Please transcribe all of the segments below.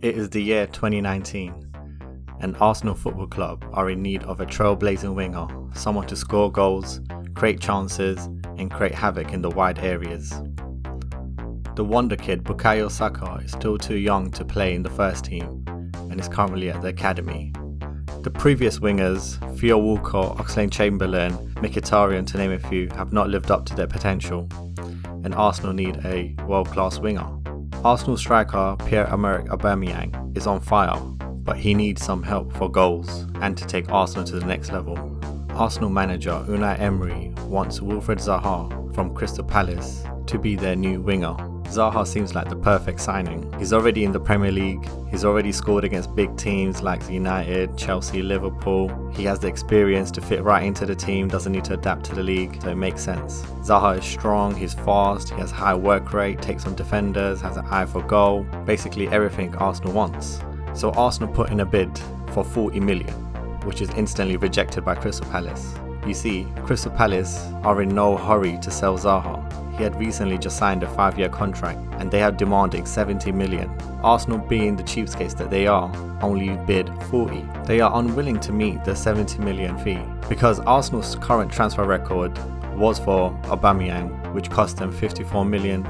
It is the year 2019, and Arsenal Football Club are in need of a trailblazing winger, someone to score goals, create chances, and create havoc in the wide areas. The wonder kid Bukayo Saka is still too young to play in the first team and is currently at the academy. The previous wingers, Theo Walcott, Oxlade-Chamberlain, Mkhitaryan to name a few, have not lived up to their potential, and Arsenal need a world-class winger. Arsenal striker Pierre-Emerick Aubameyang is on fire, but he needs some help for goals and to take Arsenal to the next level. Arsenal manager Unai Emery wants Wilfried Zaha from Crystal Palace to be their new winger. Zaha seems like the perfect signing. He's already in the Premier League, he's already scored against big teams like United, Chelsea, Liverpool. He has the experience to fit right into the team, doesn't need to adapt to the league, so it makes sense. Zaha is strong, he's fast, he has high work rate, takes on defenders, has an eye for goal, basically everything Arsenal wants. So Arsenal put in a bid for 40 million, which is instantly rejected by Crystal Palace. You see, Crystal Palace are in no hurry to sell Zaha. He had recently just signed a 5-year contract and they are demanding 70 million. Arsenal, being the cheapskates that they are, only bid 40. They are unwilling to meet the 70 million fee because Arsenal's current transfer record was for Aubameyang, which cost them £54 million,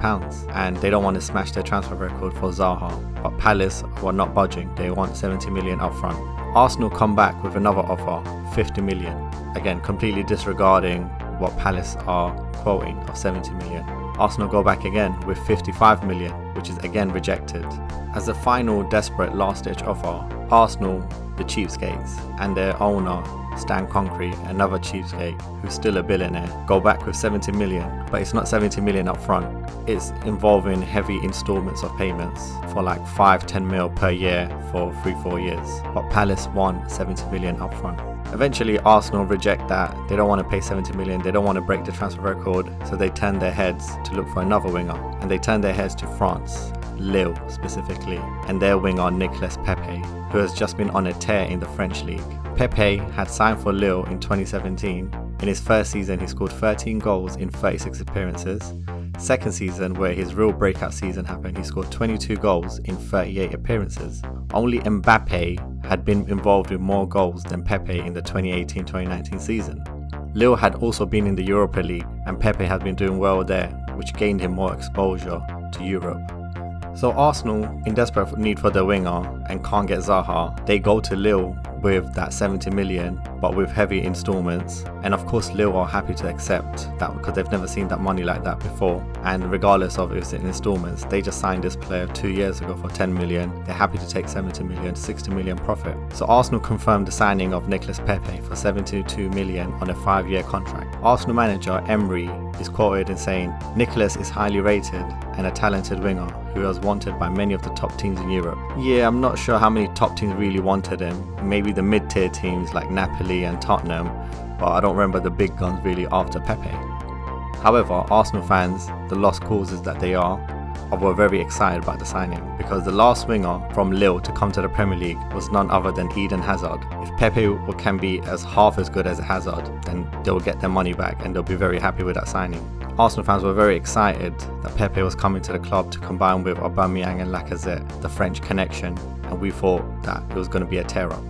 and they don't want to smash their transfer record for Zaha. But Palace were not budging, they want 70 million up front. Arsenal come back with another offer, 50 million. Again, completely disregarding what Palace are quoting of 70 million. Arsenal go back again with 55 million, which is again rejected. As a final desperate last-ditch offer, Arsenal, the cheapskates, and their owner Stan Concrete, another cheapskate who's still a billionaire, go back with 70 million, but it's not 70 million up front. It's involving heavy installments of payments for like 5-10 mil per year for 3-4 years. But Palace want 70 million up front. Eventually Arsenal reject that. They don't want to pay 70 million, they don't want to break the transfer record, so they turn their heads to look for another winger, and they turn their heads to France, Lille specifically, and their winger Nicolas Pepe, who has just been on a tear in the French league. Pepe had signed for Lille in 2017. In his first season he scored 13 goals in 36 appearances. Second season, where his real breakout season happened, he scored 22 goals in 38 appearances. Only Mbappe had been involved with more goals than Pepe in the 2018-2019 season. Lille had also been in the Europa League and Pepe had been doing well there, which gained him more exposure to Europe. So Arsenal, in desperate need for their winger and can't get Zaha, they go to Lille with that 70 million but with heavy installments, and of course Lille are happy to accept that because they've never seen that money like that before, and regardless of if it's in installments, they just signed this player 2 years ago for 10 million, they're happy to take 70 million, 60 million profit. So Arsenal confirmed the signing of Nicolas Pepe for 72 million on a 5-year contract. Arsenal manager Emery is quoted in saying, "Nicolas is highly rated and a talented winger who was wanted by many of the top teams in Europe." Yeah, I'm not sure how many top teams really wanted him, maybe the mid-tier teams like Napoli and Tottenham, but I don't remember the big guns really after Pepe. However, Arsenal fans, the lost causes that they are, were very excited about the signing because the last winger from Lille to come to the Premier League was none other than Eden Hazard. If Pepe can be as half as good as Hazard, then they'll get their money back and they'll be very happy with that signing. Arsenal fans were very excited that Pepe was coming to the club to combine with Aubameyang and Lacazette, the French connection, and we thought that it was going to be a tear-up.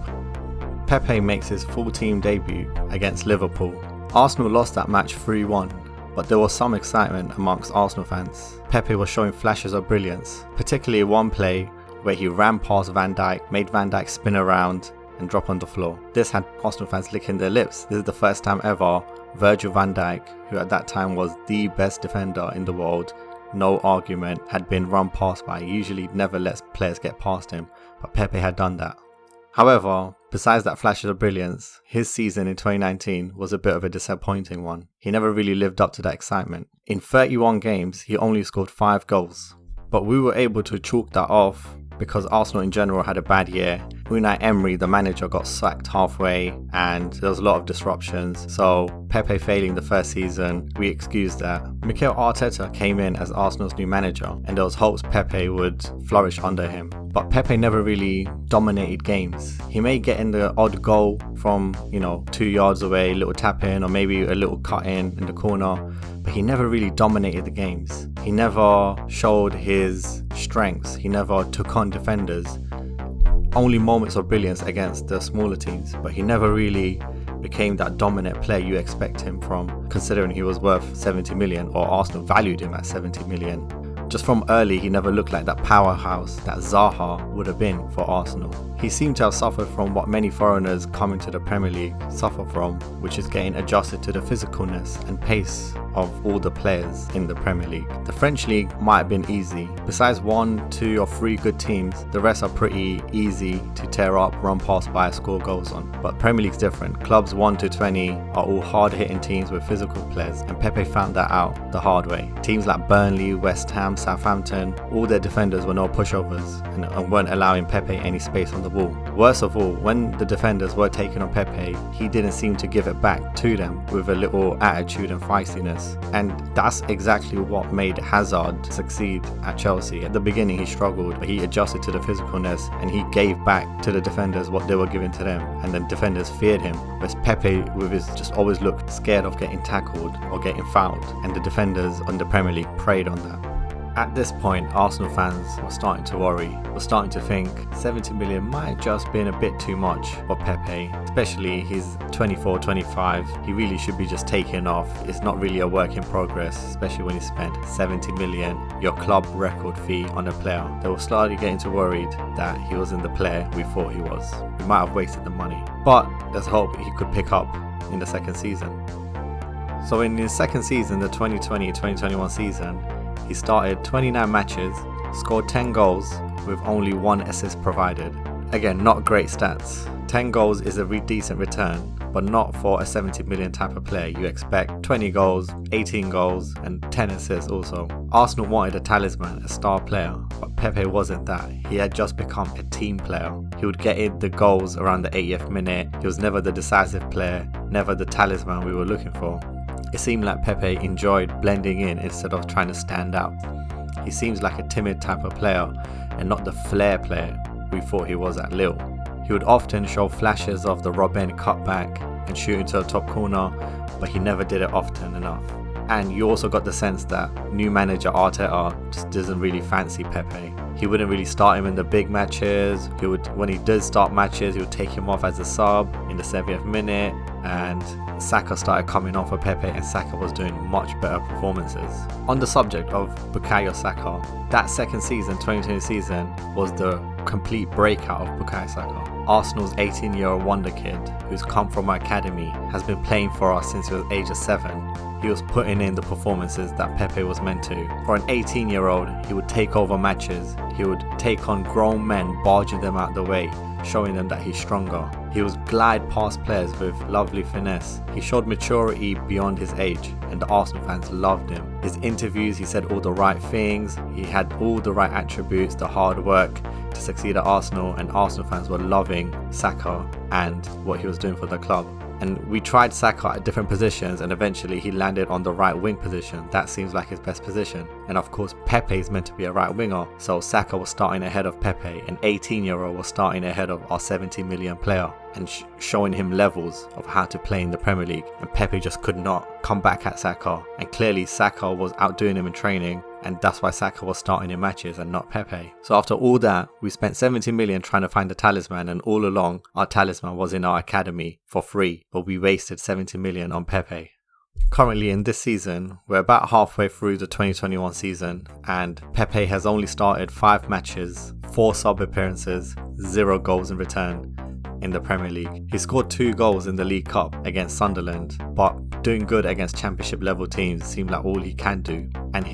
Pepe makes his full team debut against Liverpool. Arsenal lost that match 3-1, but there was some excitement amongst Arsenal fans. Pepe was showing flashes of brilliance, particularly one play where he ran past Van Dijk, made Van Dijk spin around and drop on the floor. This had Arsenal fans licking their lips. This is the first time ever Virgil van Dijk, who at that time was the best defender in the world, no argument, had been run past by. He usually never lets players get past him, but Pepe had done that. However, besides that flash of brilliance, his season in 2019 was a bit of a disappointing one. He never really lived up to that excitement. In 31 games, he only scored 5 goals. But we were able to chalk that off because Arsenal in general had a bad year Unai Emery, the manager, got sacked halfway and there was a lot of disruptions. So Pepe failing the first season, we excuse that. Mikel Arteta came in as Arsenal's new manager and there was hopes Pepe would flourish under him. But Pepe never really dominated games. He may get in the odd goal from, 2 yards away, a little tap in or maybe a little cut in the corner, but he never really dominated the games. He never showed his strengths. He never took on defenders. Only moments of brilliance against the smaller teams, but he never really became that dominant player you expect him from, considering he was worth 70 million, or Arsenal valued him at 70 million. Just from early, he never looked like that powerhouse that Zaha would have been for Arsenal. He seemed to have suffered from what many foreigners coming to the Premier League suffer from, which is getting adjusted to the physicalness and pace of all the players in the Premier League. The French League might have been easy. Besides 1, 2 or 3 good teams, the rest are pretty easy to tear up, run past by, score goals on. But Premier League's different. Clubs 1 to 20 are all hard-hitting teams with physical players, and Pepe found that out the hard way. Teams like Burnley, West Ham, Southampton, all their defenders were no pushovers and weren't allowing Pepe any space on the ball. Worst of all, when the defenders were taking on Pepe, he didn't seem to give it back to them with a little attitude and feistiness. And that's exactly what made Hazard succeed at Chelsea. At the beginning he struggled, but he adjusted to the physicalness and he gave back to the defenders what they were giving to them, and then defenders feared him. Whereas Pepe with his just always looked scared of getting tackled or getting fouled, and the defenders on the Premier League preyed on that. At this point, Arsenal fans were starting to worry, were starting to think 70 million might have just been a bit too much for Pepe, especially he's 24, 25, he really should be just taken off. It's not really a work in progress, especially when he spent 70 million, your club record fee on a player. They were slowly getting to worried that he wasn't the player we thought he was. We might have wasted the money, but there's hope he could pick up in the second season. So in his second season, the 2020-2021 season, he started 29 matches, scored 10 goals with only 1 assist provided. Again, not great stats. 10 goals is a decent return, but not for a 70 million type of player. You expect 20 goals, 18 goals and 10 assists also. Arsenal wanted a talisman, a star player, but Pepe wasn't that. He had just become a team player. He would get in the goals around the 80th minute. He was never the decisive player, never the talisman we were looking for. It seemed like Pepe enjoyed blending in instead of trying to stand out. He seems like a timid type of player and not the flair player we thought he was at Lille. He would often show flashes of the Robben cutback and shoot into a top corner, but he never did it often enough. And you also got the sense that new manager Arteta just doesn't really fancy Pepe. He wouldn't really start him in the big matches. When he does start matches, he would take him off as a sub in the 70th minute, and Saka started coming on for Pepe and Saka was doing much better performances. On the subject of Bukayo Saka, that second season, 2020 season, was the complete breakout of Bukayo Saka. Arsenal's 18-year-old wonder kid, who's come from our academy, has been playing for us since he was age of 7. He was putting in the performances that Pepe was meant to. For an 18-year-old, he would take over matches. He would take on grown men, barging them out the way, showing them that he's stronger. He was glide past players with lovely finesse. He showed maturity beyond his age, and the Arsenal fans loved him. His interviews, he said all the right things. He had all the right attributes, the hard work to succeed at Arsenal, and Arsenal fans were loving Saka and what he was doing for the club. And we tried Saka at different positions and eventually he landed on the right wing position. That seems like his best position. And of course Pepe is meant to be a right winger. So Saka was starting ahead of Pepe. An 18-year-old was starting ahead of our 70 million player and showing him levels of how to play in the Premier League. And Pepe just could not come back at Saka. And clearly Saka was outdoing him in training. And that's why Saka was starting in matches and not Pepe. So after all that, we spent 70 million trying to find a talisman, and all along our talisman was in our academy for free, but we wasted 70 million on Pepe. Currently in this season, we're about halfway through the 2021 season and Pepe has only started 5 matches, 4 sub appearances, 0 goals in return in the Premier League. He scored 2 goals in the League Cup against Sunderland, but doing good against championship level teams seemed like all he can do. And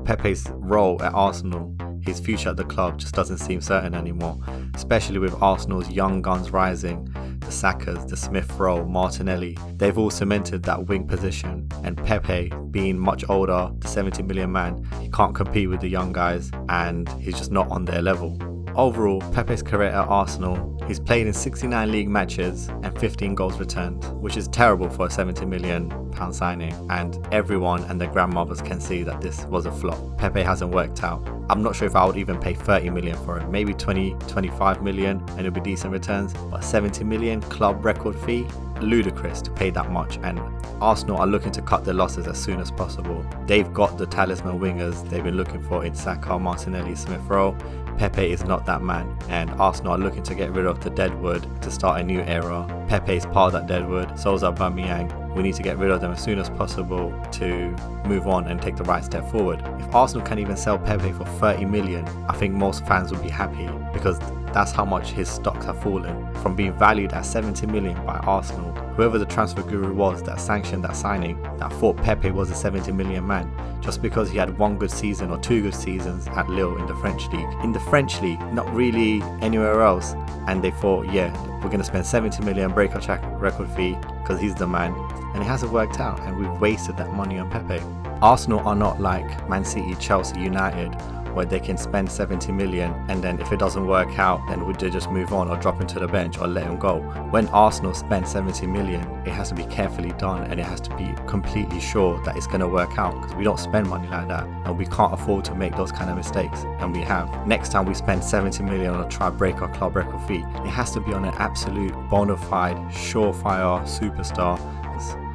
Pepe's role at Arsenal, his future at the club just doesn't seem certain anymore, especially with Arsenal's young guns rising. The Sakas, the Smith Rowe, Martinelli, they've all cemented that wing position, and Pepe, being much older, the 70 million man, he can't compete with the young guys and he's just not on their level. Overall, Pepe's career at Arsenal, he's played in 69 league matches and 15 goals returned, which is terrible for a £70 million signing, and everyone and their grandmothers can see that this was a flop. Pepe hasn't worked out. I'm not sure if I would even pay 30 million for it, maybe 20-25 million and it'll be decent returns, but 70 million club record fee, ludicrous to pay that much. And Arsenal are looking to cut their losses as soon as possible. They've got the talisman wingers they've been looking for in Saka, Martinelli, Smith Rowe. Pepe is not that man, and Arsenal are looking to get rid of the deadwood to start a new era. Pepe is part of that deadwood, so is Aubameyang. We need to get rid of them as soon as possible to move on and take the right step forward. If Arsenal can even sell Pepe for 30 million, I think most fans will be happy, because that's how much his stocks have fallen from being valued at 70 million by Arsenal. Whoever the transfer guru was that sanctioned that signing, that thought Pepe was a 70 million man just because he had one good season or two good seasons at Lille in the French league. In the French league, not really anywhere else. And they thought, yeah, we're going to spend 70 million, break our track record fee because he's the man. And it hasn't worked out, and we've wasted that money on Pepe. Arsenal are not like Man City, Chelsea, United, where they can spend 70 million and then if it doesn't work out, then would they just move on or drop him to the bench or let him go? When Arsenal spend 70 million, it has to be carefully done and it has to be completely sure that it's going to work out, because we don't spend money like that and we can't afford to make those kind of mistakes, and we have. Next time we spend 70 million on a try break our club record fee, it has to be on an absolute bona fide, surefire superstar.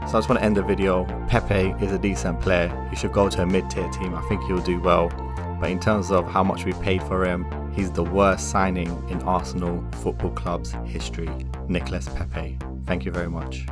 So I just want to end the video. Pepe is a decent player. He should go to a mid-tier team. I think he'll do well. But in terms of how much we paid for him, he's the worst signing in Arsenal Football Club's history. Nicolas Pepe. Thank you very much.